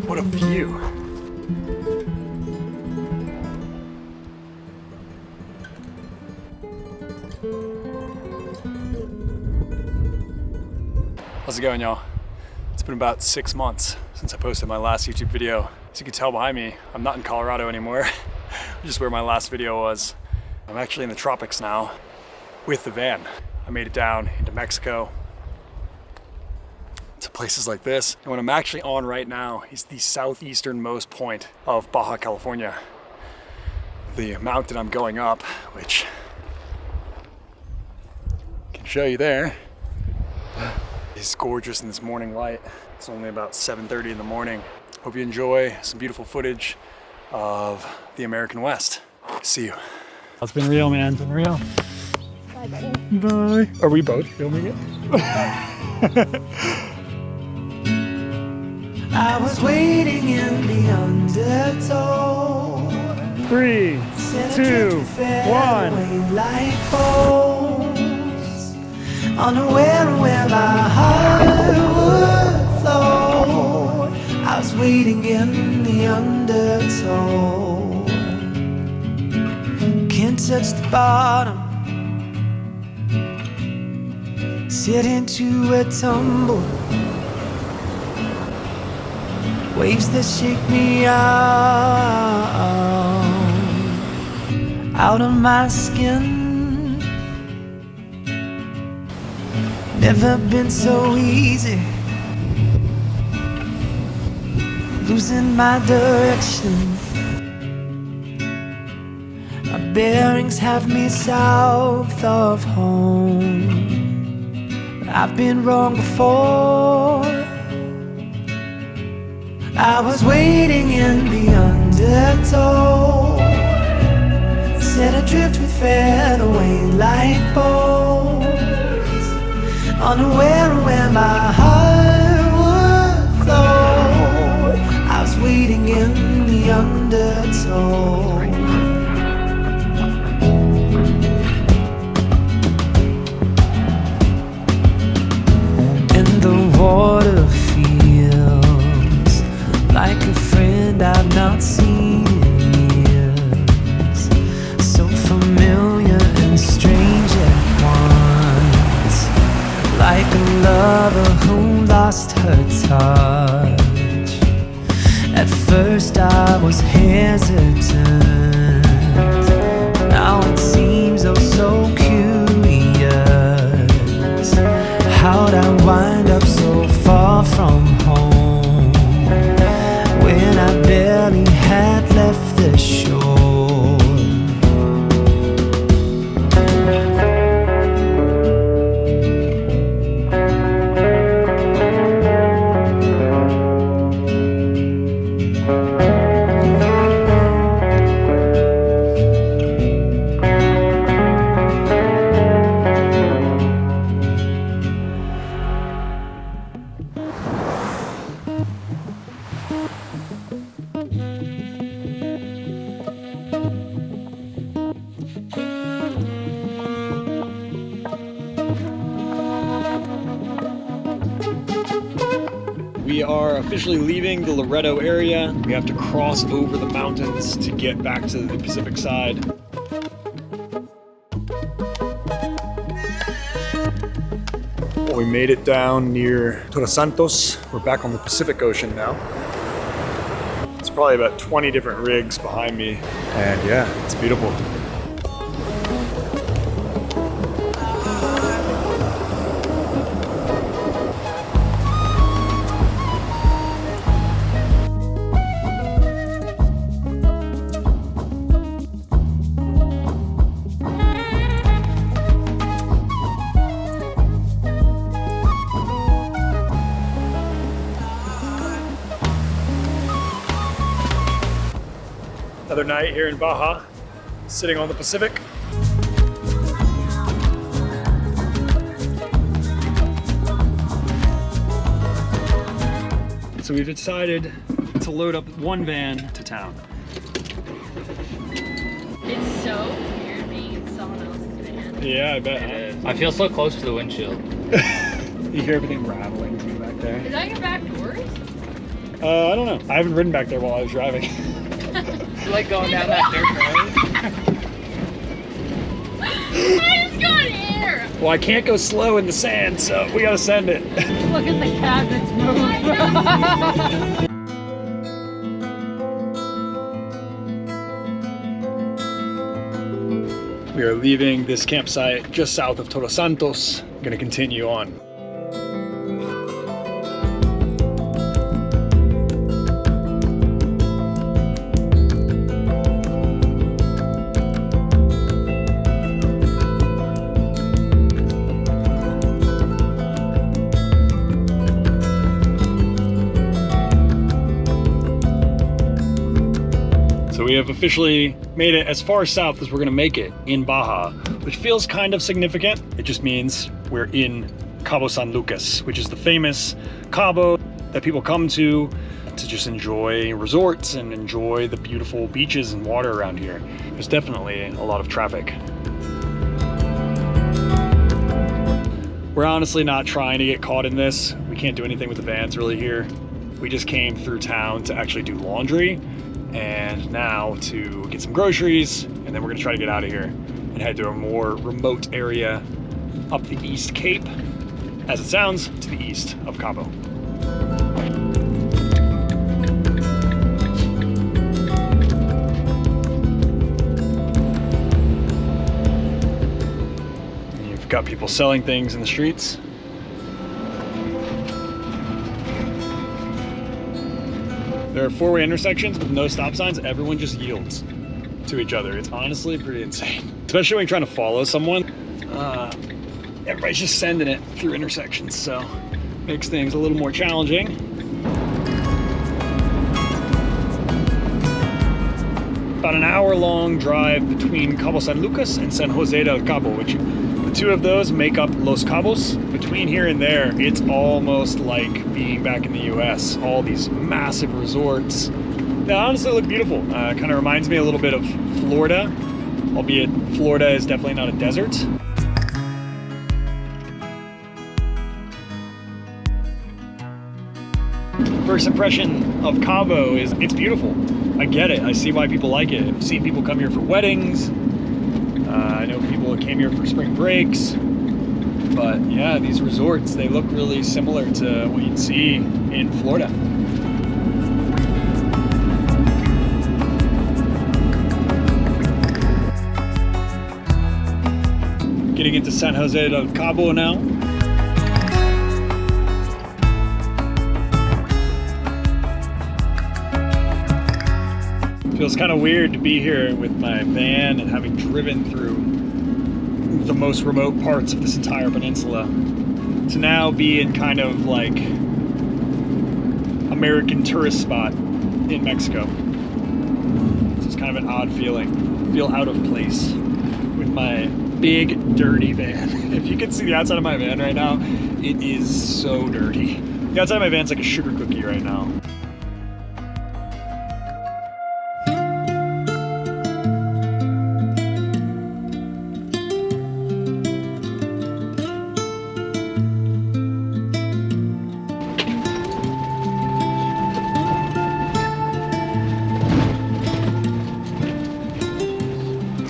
What a view. How's it going, y'all? It's been about 6 months since I posted my last YouTube video. As you can tell behind me, I'm not in Colorado anymore, just where my last video was. I'm actually in the tropics now with the van. I made it down into Mexico to places like this. And what I'm actually on right now is the southeasternmost point of Baja California. The mountain I'm going up, which I can show you there, is gorgeous in this morning light. It's only about 7:30 in the morning. Hope you enjoy some beautiful footage of the American West. See you. It's been real, man. It's been real. Bye, buddy. Bye. Are we both filming it? I was waiting in the undertow. 3, 2, 1. Like bones, unaware of where my heart would flow. I was waiting in the undertow. Can't touch the bottom. Sit into a tumble. Waves that shake me out of my skin. Never been so easy. Losing my direction. My bearings have me south of home. But I've been wrong before. I was waiting in the undertow. Set adrift with fed away like bones. Unaware of where my heart would flow. I was waiting in the undertow. And the water feels like a friend I've not seen in years. So familiar and strange at once. Like a lover who lost her touch. At first I was hesitant. Now it seems oh so curious. How'd I wind up so far from home? When I barely had left the shore. We are officially leaving the Loreto area. We have to cross over the mountains to get back to the Pacific side. Well, we made it down near Todos Santos. We're back on the Pacific Ocean now. It's probably about 20 different rigs behind me. And yeah, it's beautiful. Another night here in Baja, sitting on the Pacific. So we've decided to load up one van to town. It's so weird being in someone else's van. Yeah, I bet. It is. I feel so close to the windshield. You hear everything rattling too back there. Is that your back doors? I don't know. I haven't ridden back there while I was driving. You like going down that dirt road? I just got air! Well, I can't go slow in the sand, so we gotta send it. Look at the cabinets move. We are leaving this campsite just south of Todos Santos. We're gonna continue on. So we have officially made it as far south as we're gonna make it in Baja, which feels kind of significant. It just means we're in Cabo San Lucas, which is the famous Cabo that people come to just enjoy resorts and enjoy the beautiful beaches and water around here. There's definitely a lot of traffic. We're honestly not trying to get caught in this. We can't do anything with the vans really here. We just came through town to actually do laundry and now to get some groceries, and then we're gonna try to get out of here and head to a more remote area up the East Cape, as it sounds, to the east of Cabo. And you've got people selling things in the streets. There are four-way intersections with no stop signs. Everyone just yields to each other. It's honestly pretty insane. Especially when you're trying to follow someone. Everybody's just sending it through intersections, so makes things a little more challenging. About an hour-long drive between Cabo San Lucas and San Jose del Cabo, which the two of those make up Los Cabos. Between here and there, it's almost like being back in the US. All these massive resorts that honestly look beautiful. Kind of reminds me a little bit of Florida, albeit Florida is definitely not a desert. First impression of Cabo is it's beautiful. I get it. I see why people like it. I've seen people come here for weddings. I know people that came here for spring breaks. But yeah, these resorts, they look really similar to what you'd see in Florida. Getting into San Jose del Cabo now. Feels kind of weird to be here with my van and having driven through the most remote parts of this entire peninsula to now be in kind of like American tourist spot in Mexico. So it's kind of an odd feeling. I feel out of place with my big dirty van. If you can see the outside of my van right now, it is so dirty. The outside of my van's like a sugar cookie right now.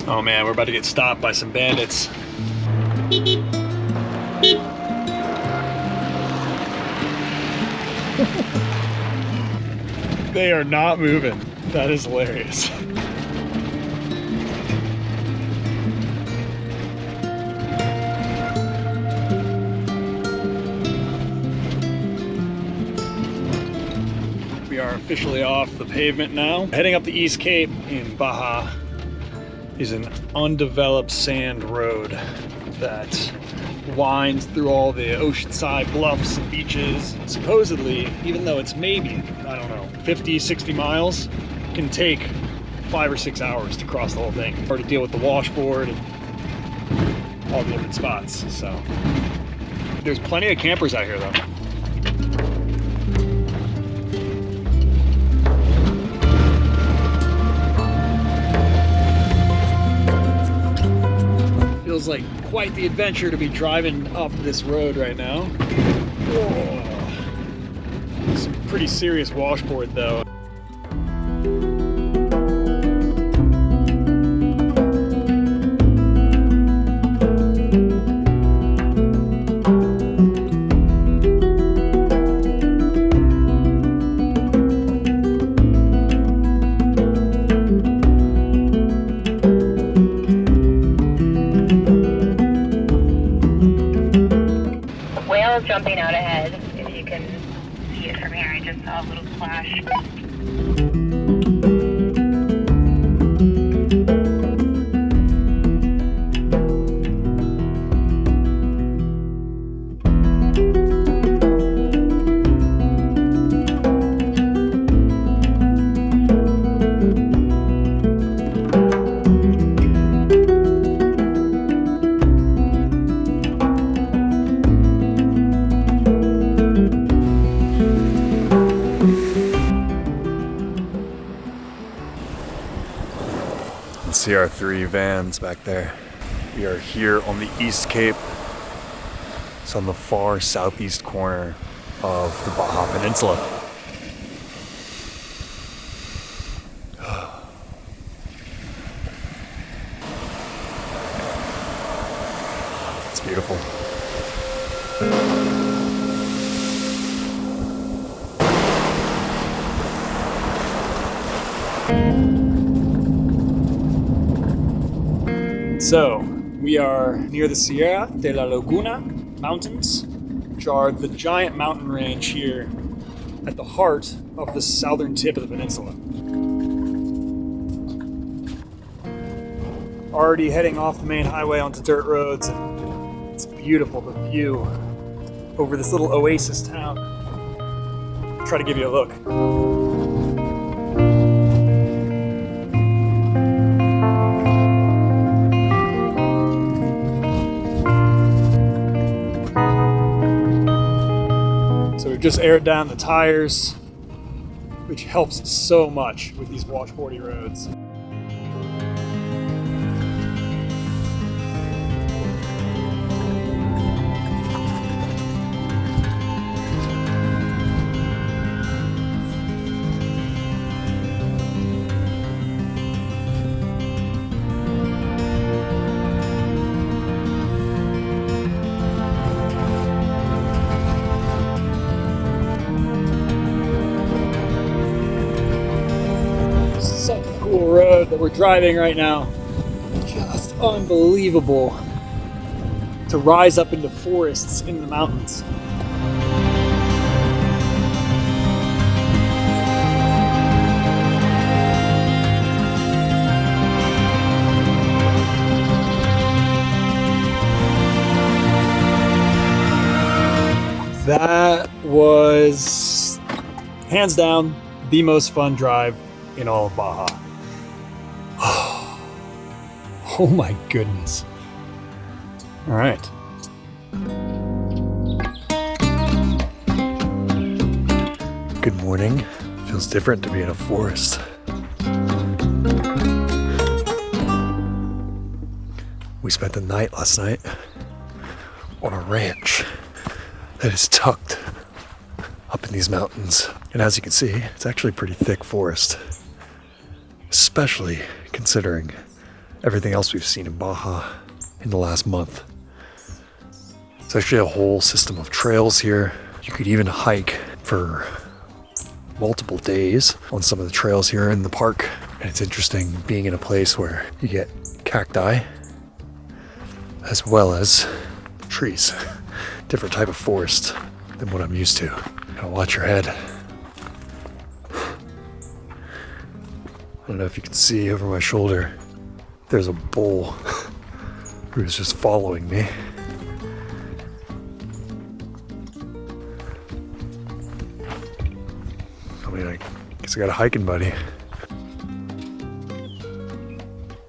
Oh man, we're about to get stopped by some bandits. They are not moving. That is hilarious. We are officially off the pavement now. Heading up the East Cape in Baja is an undeveloped sand road that winds through all the oceanside bluffs and beaches. Supposedly, even though it's maybe, I don't know, 50, 60 miles, can take 5 or 6 hours to cross the whole thing. Or to deal with the washboard and all the different spots, so. There's plenty of campers out here though. Feels feels like quite the adventure to be driving up this road right now. Whoa. Some pretty serious washboard though. Jumping out ahead, if you can see it from here. I just saw a little splash. See our 3 vans back there. We are here on the East Cape. It's on the far southeast corner of the Baja Peninsula. It's beautiful. So, we are near the Sierra de la Laguna Mountains, which are the giant mountain range here at the heart of the southern tip of the peninsula. Already heading off the main highway onto dirt roads, and it's beautiful, the view over this little oasis town. I'll try to give you a look. Just aired down the tires, which helps so much with these washboardy roads. Road that we're driving right now. Just unbelievable to rise up into forests in the mountains. That was hands down the most fun drive in all of Baja. Oh my goodness. All right. Good morning. Feels different to be in a forest. We spent the night last night on a ranch that is tucked up in these mountains. And as you can see, it's actually a pretty thick forest, especially considering everything else we've seen in Baja in the last month. It's actually a whole system of trails here. You could even hike for multiple days on some of the trails here in the park. And it's interesting being in a place where you get cacti as well as trees. Different type of forest than what I'm used to. Gotta watch your head. I don't know if you can see over my shoulder, there's a bull who's just following me. I mean, I guess I got a hiking buddy.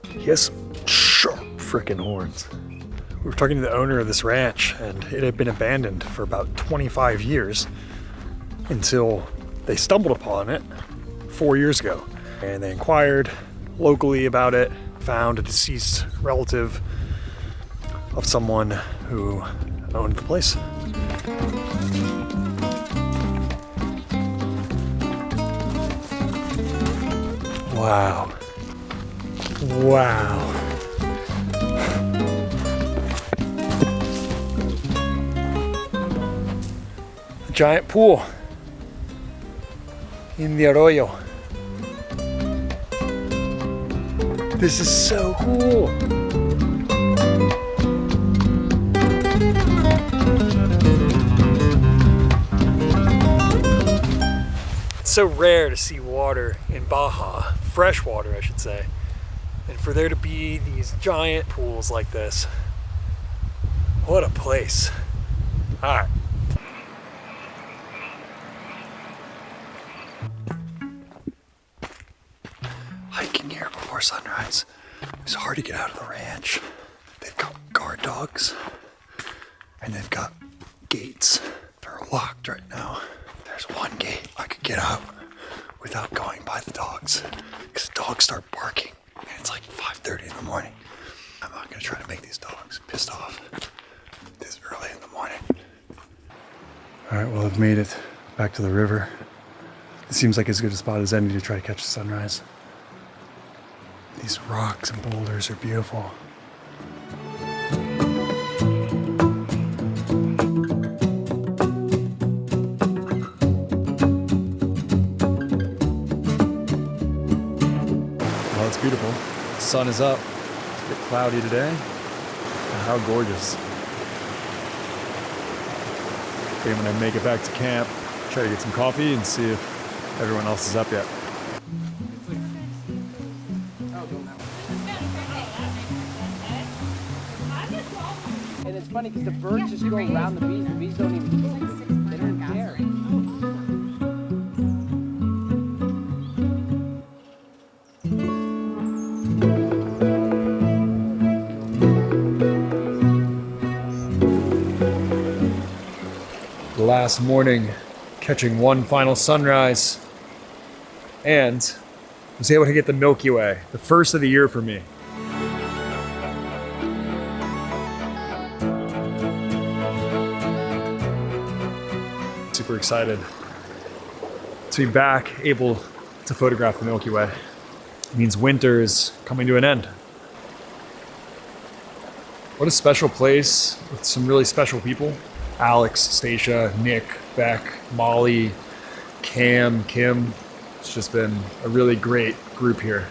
He has some sharp frickin' horns. We were talking to the owner of this ranch, and it had been abandoned for about 25 years until they stumbled upon it 4 years ago. And they inquired locally about it, found a deceased relative of someone who owned the place. Wow. Wow. A giant pool in the arroyo. This is so cool. It's so rare to see water in Baja, fresh water I should say, and for there to be these giant pools like this, what a place. All right. Hiking here before sunrise. It's hard to get out of the ranch. They've got guard dogs and they've got gates. They're locked right now. There's one gate I could get out without going by the dogs because the dogs start barking and it's like 5:30 in the morning. I'm not gonna try to make these dogs pissed off this early in the morning. All right, well, I've made it back to the river. It seems like as good a spot as any to try to catch the sunrise. These rocks and boulders are beautiful. Well, it's beautiful. The sun is up. It's a bit cloudy today. And how gorgeous. Okay, I'm gonna make it back to camp, try to get some coffee and see if everyone else is up yet. And it's funny because the birds just go around the bees. The bees don't even, they don't care. Last morning, catching one final sunrise, and was able to get the Milky Way, the first of the year for me. Super excited to be back, able to photograph the Milky Way. It means winter is coming to an end. What a special place with some really special people. Alex, Stacia, Nick, Beck, Molly, Cam, Kim. It's just been a really great group here.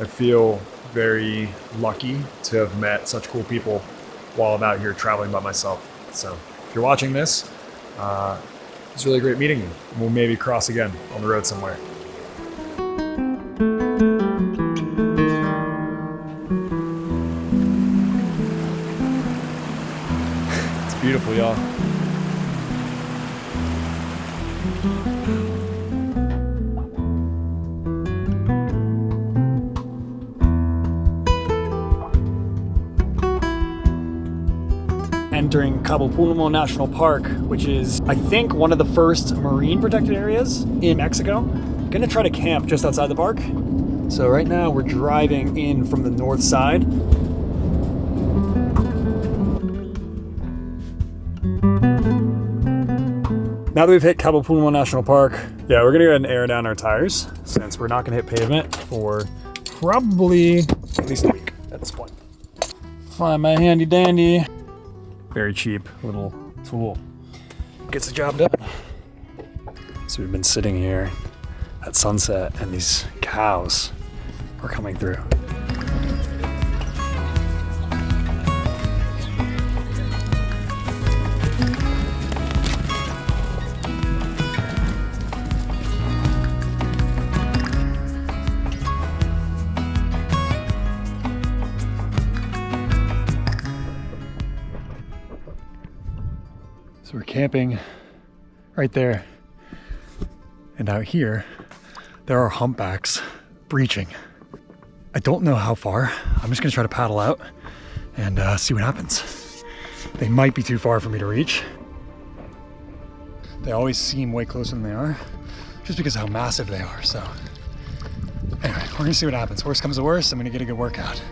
I feel very lucky to have met such cool people while I'm out here traveling by myself. So if you're watching this, it's really great meeting you. We'll maybe cross again on the road somewhere. It's beautiful, y'all. Entering Cabo Pulmo National Park, which is, I think, one of the first marine protected areas in Mexico. I'm gonna try to camp just outside the park. So right now we're driving in from the north side. Now that we've hit Cabo Pulmo National Park, yeah, we're gonna go ahead and air down our tires since we're not gonna hit pavement for probably at least a week at this point. Find my handy dandy. Very cheap little tool. Gets the job done. So we've been sitting here at sunset and these cows are coming through. So we're camping right there. And out here, there are humpbacks breaching. I don't know how far. I'm just gonna try to paddle out and see what happens. They might be too far for me to reach. They always seem way closer than they are, just because of how massive they are. So anyway, we're gonna see what happens. Worst comes to worst, I'm gonna get a good workout.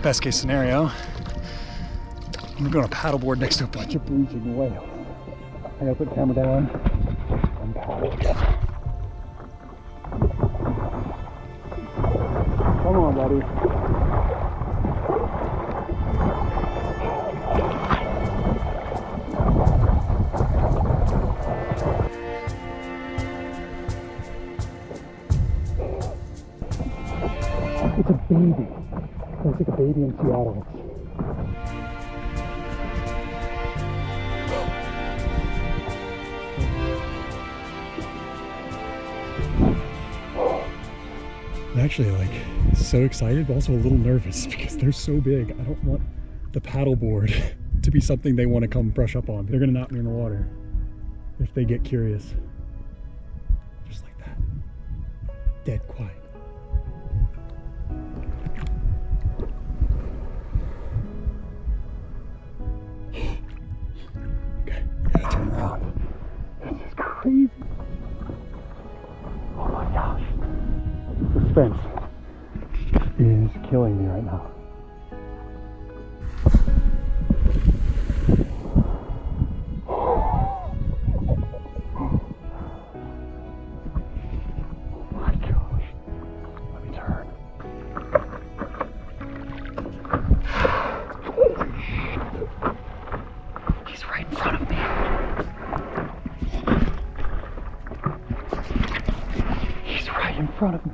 Best case scenario, I'm gonna go on a paddleboard next to a bunch of breaching whales. I gotta put the camera down and paddle again. Come on, buddy. It's a baby. Looks like a baby in Seattle. I'm actually like so excited, but also a little nervous because they're so big. I don't want the paddleboard to be something they want to come brush up on. They're gonna knock me in the water if they get curious. Just like that. Dead quiet. Okay, gotta turn around. This is crazy. Oh my gosh. Suspense is killing me right now. Oh my gosh. Let me turn. Holy shit. He's right in front of me. He's right in front of me.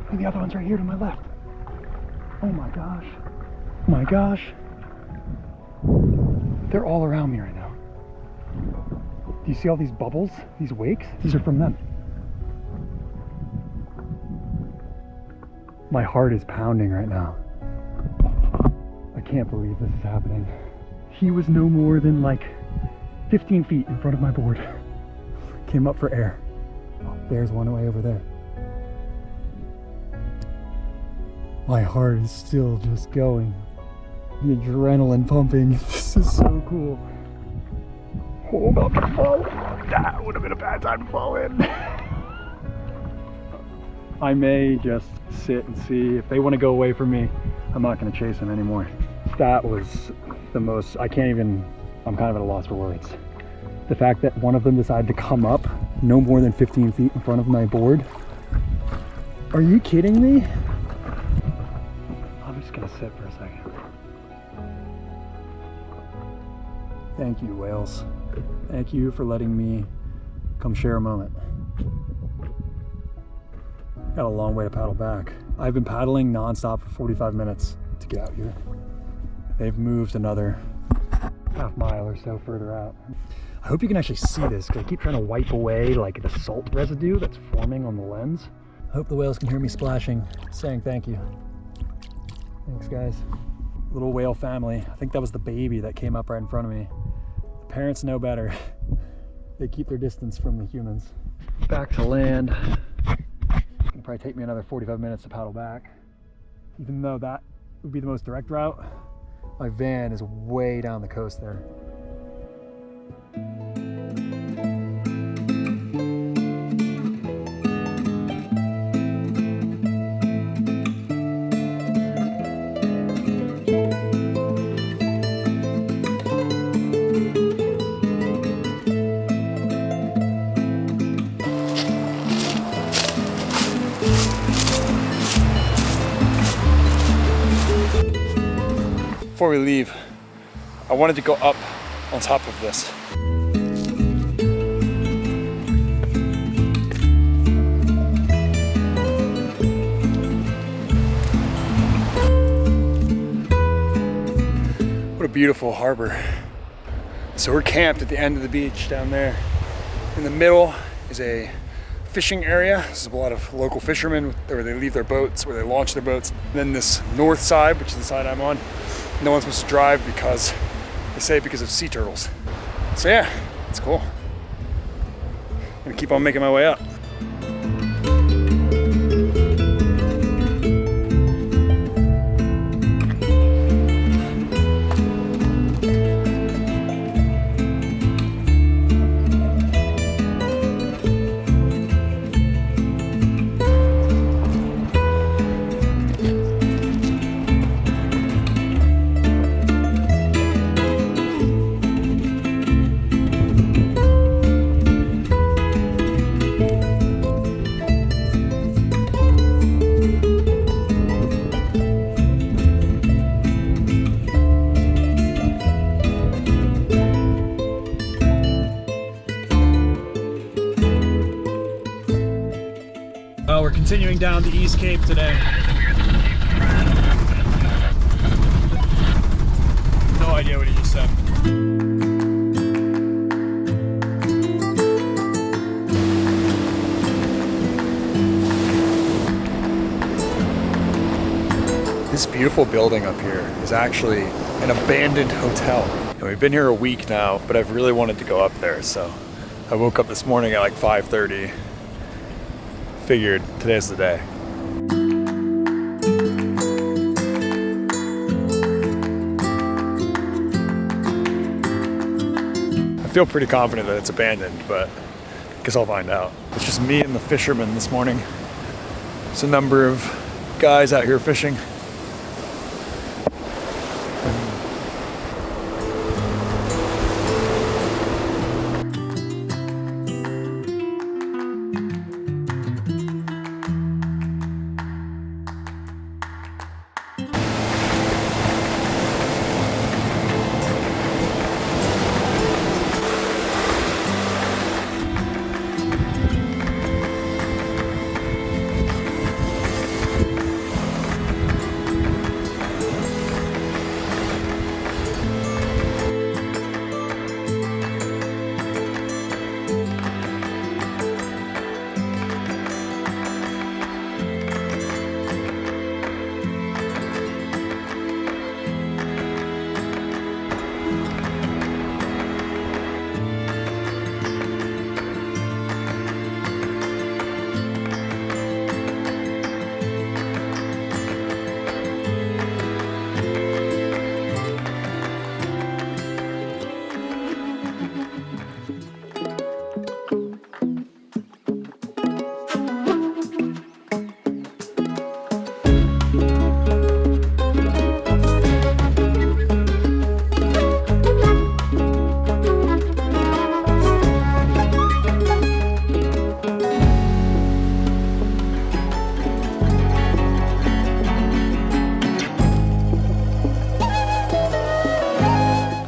And the other one's right here to my left. Oh my gosh. Oh my gosh. They're all around me right now. Do you see all these bubbles? These wakes? These are from them. My heart is pounding right now. I can't believe this is happening. He was no more than like 15 feet in front of my board. Came up for air. Oh, there's one way over there. My heart is still just going. The adrenaline pumping. This is so cool. Oh, I'm about to fall. That would have been a bad time to fall in. I may just sit and see. If they want to go away from me, I'm not going to chase them anymore. That was the most, I'm kind of at a loss for words. The fact that one of them decided to come up no more than 15 feet in front of my board. Are you kidding me? I'm just gonna sit for a second. Thank you, whales. Thank you for letting me come share a moment. Got a long way to paddle back. I've been paddling nonstop for 45 minutes to get out here. They've moved another half mile or so further out. I hope you can actually see this because I keep trying to wipe away like the salt residue that's forming on the lens. I hope the whales can hear me splashing, saying thank you. Thanks, guys. Little whale family. I think that was the baby that came up right in front of me. The parents know better. They keep their distance from the humans. Back to land. It'll probably take me another 45 minutes to paddle back. Even though that would be the most direct route, my van is way down the coast there. Before we leave, I wanted to go up on top of this. What a beautiful harbor. So we're camped at the end of the beach down there. In the middle is a fishing area. This is a lot of local fishermen where they leave their boats, where they launch their boats. And then this north side, which is the side I'm on, no one's supposed to drive because they say because of sea turtles. So yeah, it's cool. I'm gonna keep on making my way up. continuing down the East Cape today. No idea what he just said. This beautiful building up here is actually an abandoned hotel. And we've been here a week now, but I've really wanted to go up there, so I woke up this morning at like 5:30. Figured today's the day. I feel pretty confident that it's abandoned, but I guess I'll find out. It's just me and the fishermen this morning. There's a number of guys out here fishing.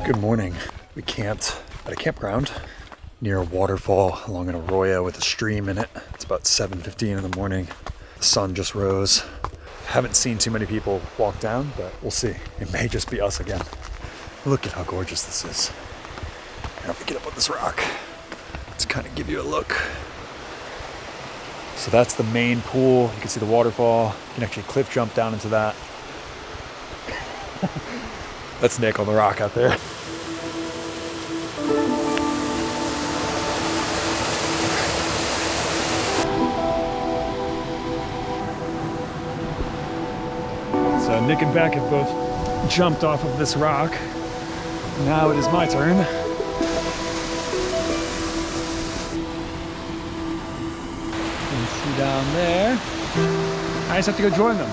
Good morning. We camped at a campground near a waterfall along an arroyo with a stream in it. It's about 7:15 in the morning. The sun just rose. Haven't seen too many people walk down, but we'll see. It may just be us again. Look at how gorgeous this is. Now if we get up on this rock, let's kind of give you a look. So that's the main pool. You can see the waterfall. You can actually cliff jump down into that. That's Nick on the rock out there. So Nick and Beck have both jumped off of this rock. Now it is my turn. You can see down there. I just have to go join them.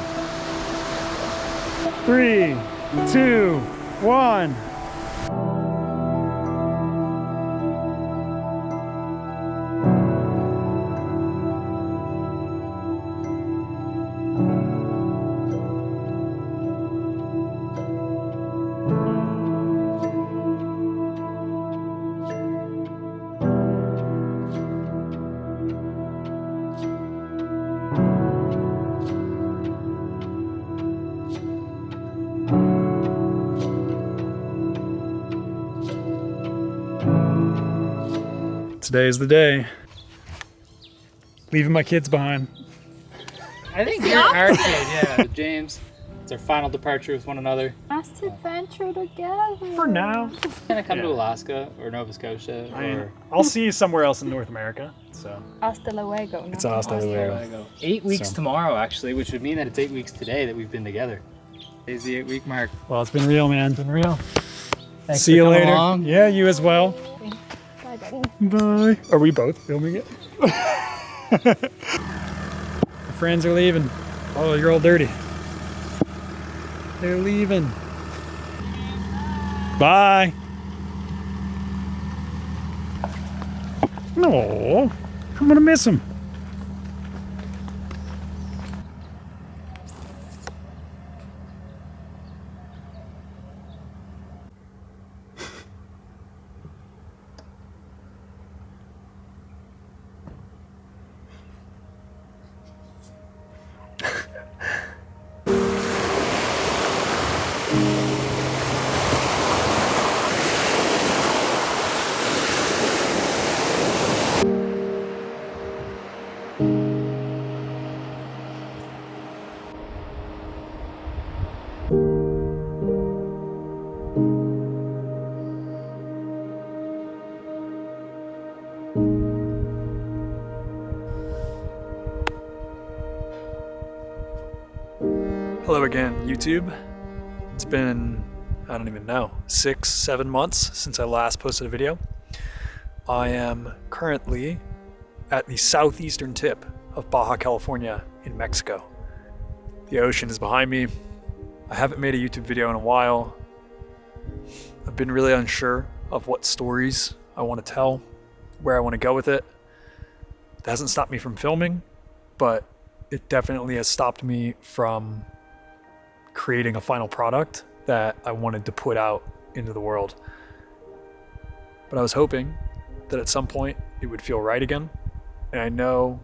3, 2, 1. Today is the day. Leaving my kids behind. I think you're our kid, yeah, James. It's our final departure with one another. Last adventure together. For now. Gonna come to Alaska or Nova Scotia or I'll see you somewhere else in North America. So Hasta luego. it's hasta luego. 8 weeks So. tomorrow, actually, which would mean that it's 8 weeks today that we've been together. Today's the 8-week mark. Well, it's been real, man. It's been real. Thanks See for you coming later. along. Yeah, you as well. Bye, buddy. Bye. Are we both filming it? My friends are leaving. Oh, you're all dirty. They're leaving. Bye. No, I'm gonna miss them. Hello again, YouTube. It's been, I don't even know, 6-7 months since I last posted a video. I am currently at the southeastern tip of Baja California in Mexico. The ocean is behind me. I haven't made a YouTube video in a while. I've been really unsure of what stories I want to tell, where I want to go with it. It hasn't stopped me from filming, but it definitely has stopped me from creating a final product that I wanted to put out into the world. But I was hoping that at some point it would feel right again. And I know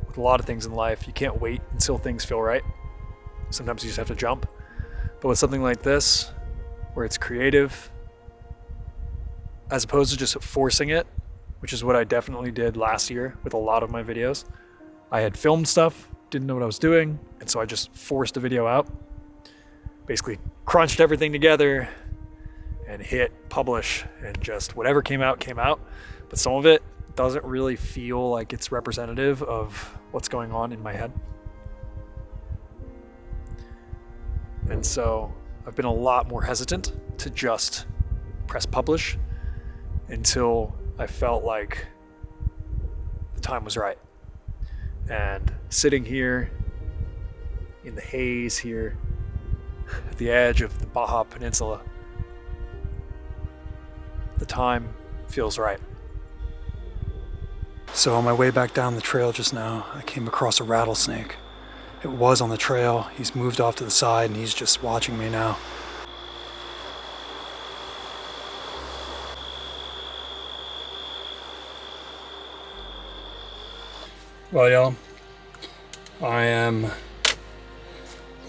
with a lot of things in life, you can't wait until things feel right. Sometimes you just have to jump. But with something like this, where it's creative, as opposed to just forcing it, which is what I definitely did last year with a lot of my videos. I had filmed stuff, didn't know what I was doing, and so I just forced a video out. Basically crunched everything together and hit publish, and just whatever came out, came out. But some of it doesn't really feel like it's representative of what's going on in my head. And so I've been a lot more hesitant to just press publish until I felt like the time was right. And sitting here in the haze here at the edge of the Baja Peninsula, the time feels right. So on my way back down the trail just now, I came across a rattlesnake. It was on the trail. He's moved off to the side and he's just watching me now. Well, y'all, I am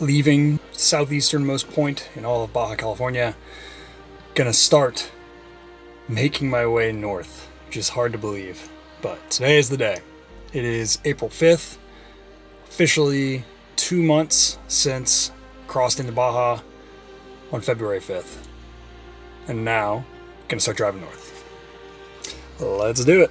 leaving southeasternmost point in all of Baja California. Gonna start making my way north, which is hard to believe, but today is the day. It is April 5th, officially 2 months since crossed into Baja on February 5th. And now, gonna start driving north. Let's do it.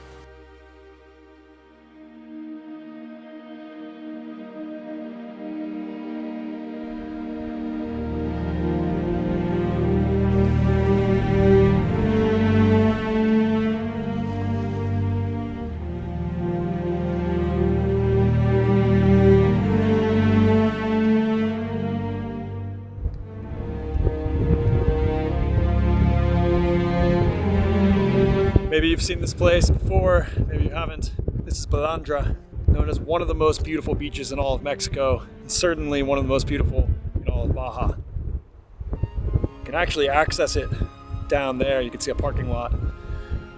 Maybe you've seen this place before, maybe you haven't. This is Balandra, known as one of the most beautiful beaches in all of Mexico, and certainly one of the most beautiful in all of Baja. You can actually access it down there. You can see a parking lot.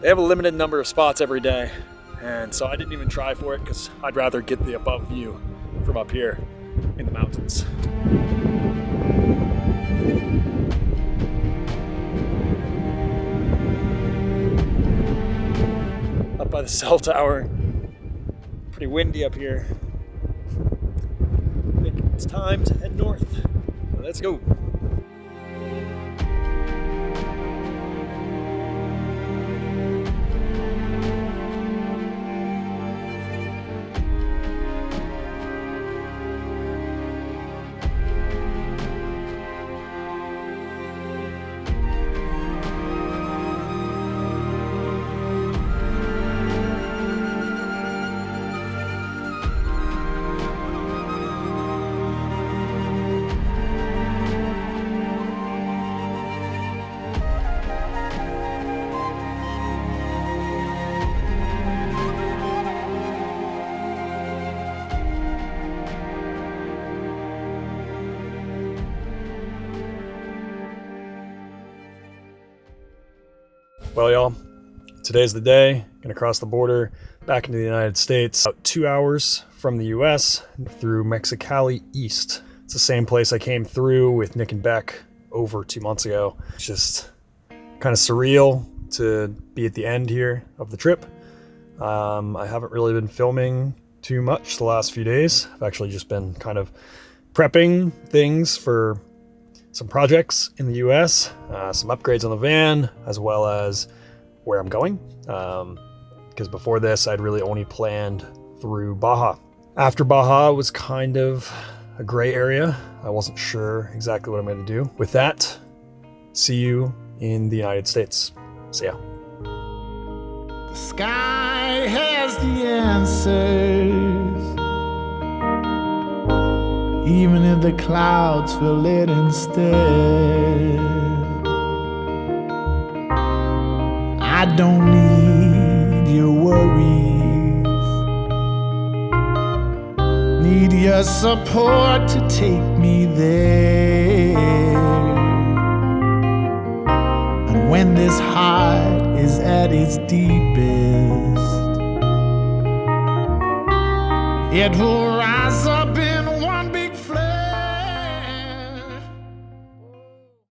They have a limited number of spots every day, and so I didn't even try for it because I'd rather get the above view from up here in the mountains. Up by the cell tower. Pretty windy up here. I think it's time to head north. Let's go. Well, y'all, today's the day. Gonna cross the border back into the United States. About 2 hours from the US through Mexicali East. It's the same place I came through with Nick and Beck over 2 months ago. It's just kind of surreal to be at the end here of the trip. I haven't really been filming too much the last few days. I've actually just been kind of prepping things for some projects in the US, some upgrades on the van, as well as where I'm going. Because before this, I'd really only planned through Baja. After Baja was kind of a gray area. I wasn't sure exactly what I'm going to do. With that, see you in the United States. See ya. The sky has the answers, even if the clouds fill it instead. I don't need your worries, need your support to take me there. And when this heart is at its deepest, it will rise up